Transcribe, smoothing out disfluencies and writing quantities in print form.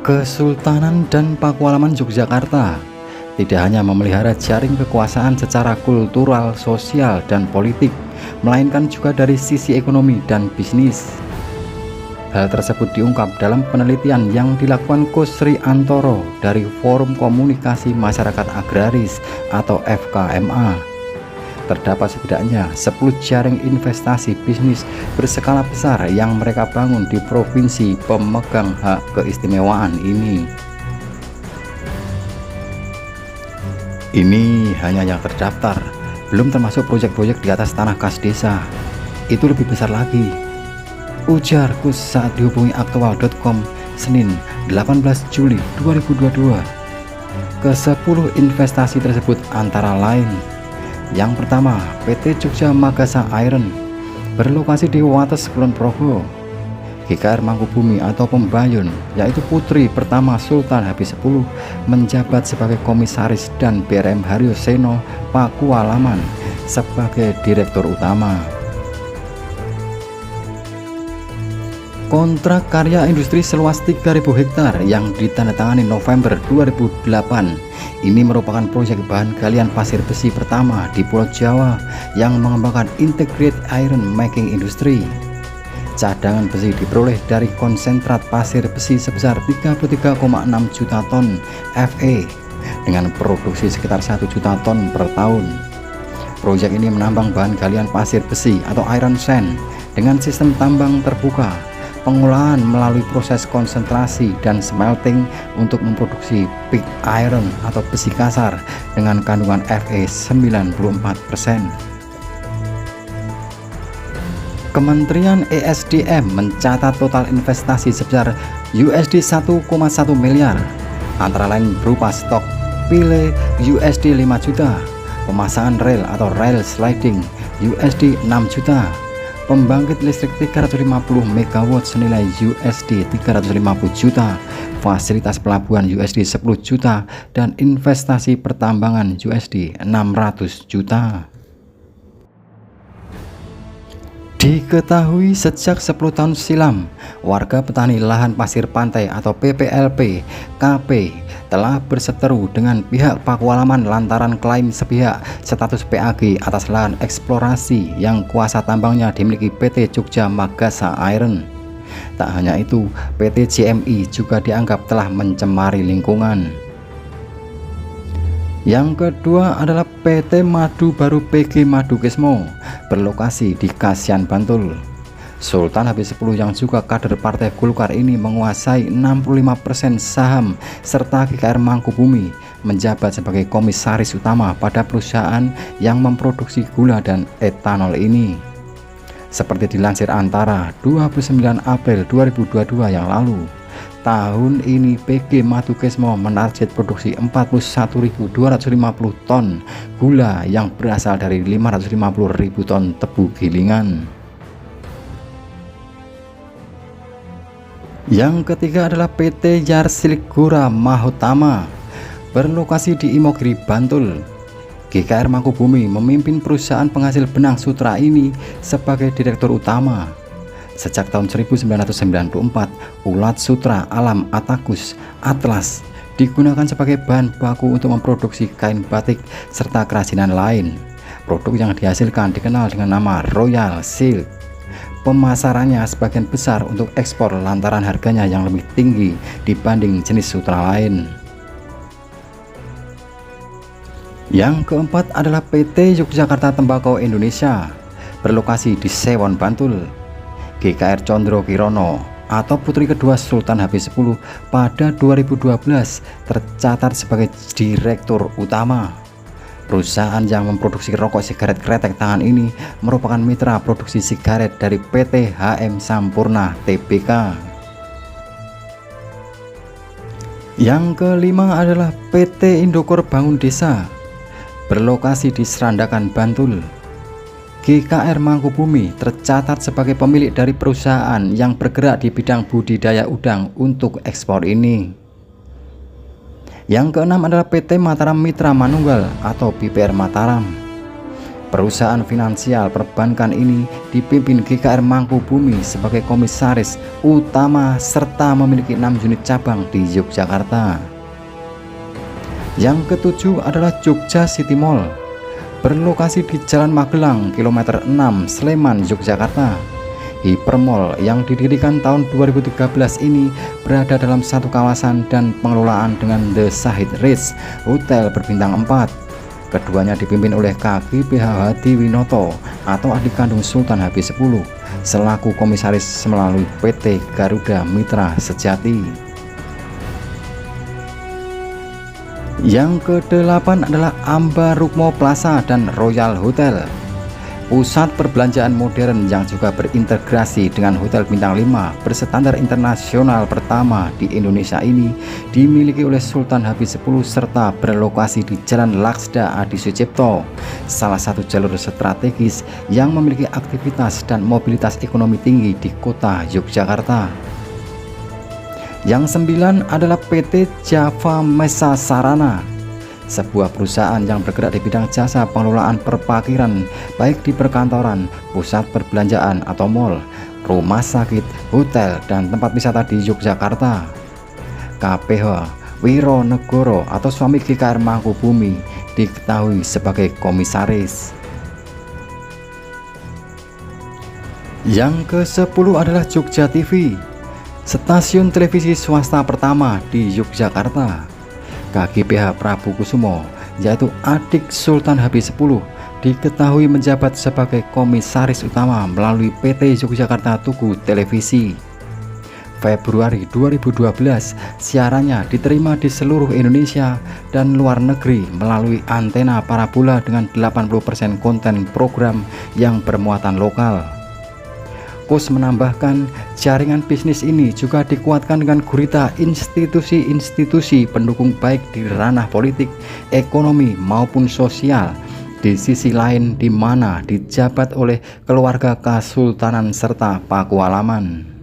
Kesultanan dan Pakualaman Yogyakarta tidak hanya memelihara jaring kekuasaan secara kultural, sosial, dan politik, melainkan juga dari sisi ekonomi dan bisnis. Hal tersebut diungkap dalam penelitian yang dilakukan Kusri Antoro dari Forum Komunikasi Masyarakat Agraris atau FKMA. Terdapat setidaknya 10 jaring investasi bisnis berskala besar yang mereka bangun di provinsi pemegang hak keistimewaan ini. Ini hanya yang terdaftar, belum termasuk proyek-proyek di atas tanah kas desa. Itu lebih besar lagi, ujar Kus saat dihubungi aktual.com Senin 18 Juli 2022. Ke-10 investasi tersebut antara lain: yang pertama, PT Jogja Magasa Iron berlokasi di Wates Kulon Progo. GKR Mangkubumi atau Pembayun, yaitu putri pertama Sultan Habis 10, menjabat sebagai komisaris dan BRM Haryo Seno Pakualaman sebagai direktur utama. Kontrak karya industri seluas 3.000 hektar yang ditandatangani November 2008 ini merupakan proyek bahan galian pasir besi pertama di Pulau Jawa yang mengembangkan integrated iron making industry. Cadangan besi diperoleh dari konsentrat pasir besi sebesar 33,6 juta ton Fe dengan produksi sekitar 1 juta ton per tahun. Proyek ini menambang bahan galian pasir besi atau iron sand dengan sistem tambang terbuka, pengolahan melalui proses konsentrasi dan smelting untuk memproduksi pig iron atau besi kasar dengan kandungan Fe 94%. Kementerian ESDM mencatat total investasi sebesar USD 1,1 miliar, antara lain berupa stok pile USD 5 juta, pemasangan rel atau rail sliding USD 6 juta, pembangkit listrik 350 MW senilai USD 350 juta, fasilitas pelabuhan USD 10 juta, dan investasi pertambangan USD 600 juta. Diketahui sejak 10 tahun silam, warga petani lahan pasir pantai atau PPLP KP telah berseteru dengan pihak Pakualaman lantaran klaim sepihak status PAG atas lahan eksplorasi yang kuasa tambangnya dimiliki PT Jogja Magasa Iron. Tak hanya itu, PT JMI juga dianggap telah mencemari lingkungan. Yang kedua adalah PT Madu Baru PG Madu Kesmo berlokasi di Kasian, Bantul. Sultan Habis 10 yang juga kader Partai Golkar ini menguasai 65% saham serta GKR Mangkubumi menjabat sebagai komisaris utama pada perusahaan yang memproduksi gula dan etanol ini. Seperti dilansir Antara 29 April 2022 yang lalu, tahun ini PG Madu Kesmo menarget produksi 41.250 ton gula yang berasal dari 550.000 ton tebu gilingan. Yang ketiga adalah PT Yarsilik Gora Mahutama berlokasi di Imogiri, Bantul. GKR Mangkubumi memimpin perusahaan penghasil benang sutra ini sebagai direktur utama. Sejak tahun 1994, ulat sutra alam Atakus Atlas digunakan sebagai bahan baku untuk memproduksi kain batik serta kerajinan lain. Produk yang dihasilkan dikenal dengan nama Royal Silk. Pemasarannya sebagian besar untuk ekspor lantaran harganya yang lebih tinggi dibanding jenis sutra lain. Yang keempat adalah PT Yogyakarta Tembakau Indonesia berlokasi di Sewon, Bantul. GKR Condro Kirono atau putri kedua Sultan Habis 10 pada 2012 tercatat sebagai direktur utama. Perusahaan yang memproduksi rokok sigaret kretek tangan ini merupakan mitra produksi sigaret dari PT HM Sampurna Tbk. Yang kelima adalah PT Indokor Bangun Desa berlokasi di Serandakan, Bantul. GKR Mangkubumi tercatat sebagai pemilik dari perusahaan yang bergerak di bidang budidaya udang untuk ekspor ini. Yang keenam adalah PT Mataram Mitra Manunggal atau BPR Mataram. Perusahaan finansial perbankan ini dipimpin GKR Mangkubumi sebagai komisaris utama serta memiliki 6 unit cabang di Yogyakarta. Yang ketujuh adalah Jogja City Mall, berlokasi di Jalan Magelang, kilometer 6, Sleman, Yogyakarta. Hypermall yang didirikan tahun 2013 ini berada dalam satu kawasan dan pengelolaan dengan The Shahid Ritz, hotel berbintang 4. Keduanya dipimpin oleh Kaki PH Hadi Winoto atau adik kandung Sultan Habis 10 selaku komisaris melalui PT Garuda Mitra Sejati. Yang ke-8 adalah Amba Rukmo Plaza dan Royal Hotel, pusat perbelanjaan modern yang juga berintegrasi dengan hotel bintang 5 berstandar internasional pertama di Indonesia ini dimiliki oleh Sultan Habis 10 serta berlokasi di Jalan Laksda Adi Sucipto, salah satu jalur strategis yang memiliki aktivitas dan mobilitas ekonomi tinggi di kota Yogyakarta. Yang 9 adalah PT Java Mesa Sarana, sebuah perusahaan yang bergerak di bidang jasa pengelolaan perparkiran baik di perkantoran, pusat perbelanjaan atau mall, rumah sakit, hotel, dan tempat wisata di Yogyakarta. KPH Wironegoro atau suami GKR Mangkubumi diketahui sebagai komisaris. Yang ke-10 adalah Jogja TV, stasiun televisi swasta pertama di Yogyakarta. KGPH Prabu Kusumo, yaitu adik Sultan Habis 10, diketahui menjabat sebagai komisaris utama melalui PT Yogyakarta Tugu Televisi. Februari 2012, siarannya diterima di seluruh Indonesia dan luar negeri melalui antena parabola dengan 80% konten program yang bermuatan lokal. Kus menambahkan, jaringan bisnis ini juga dikuatkan dengan gurita institusi-institusi pendukung baik di ranah politik, ekonomi maupun sosial. Di sisi lain di mana dijabat oleh keluarga Kesultanan serta Pakualaman.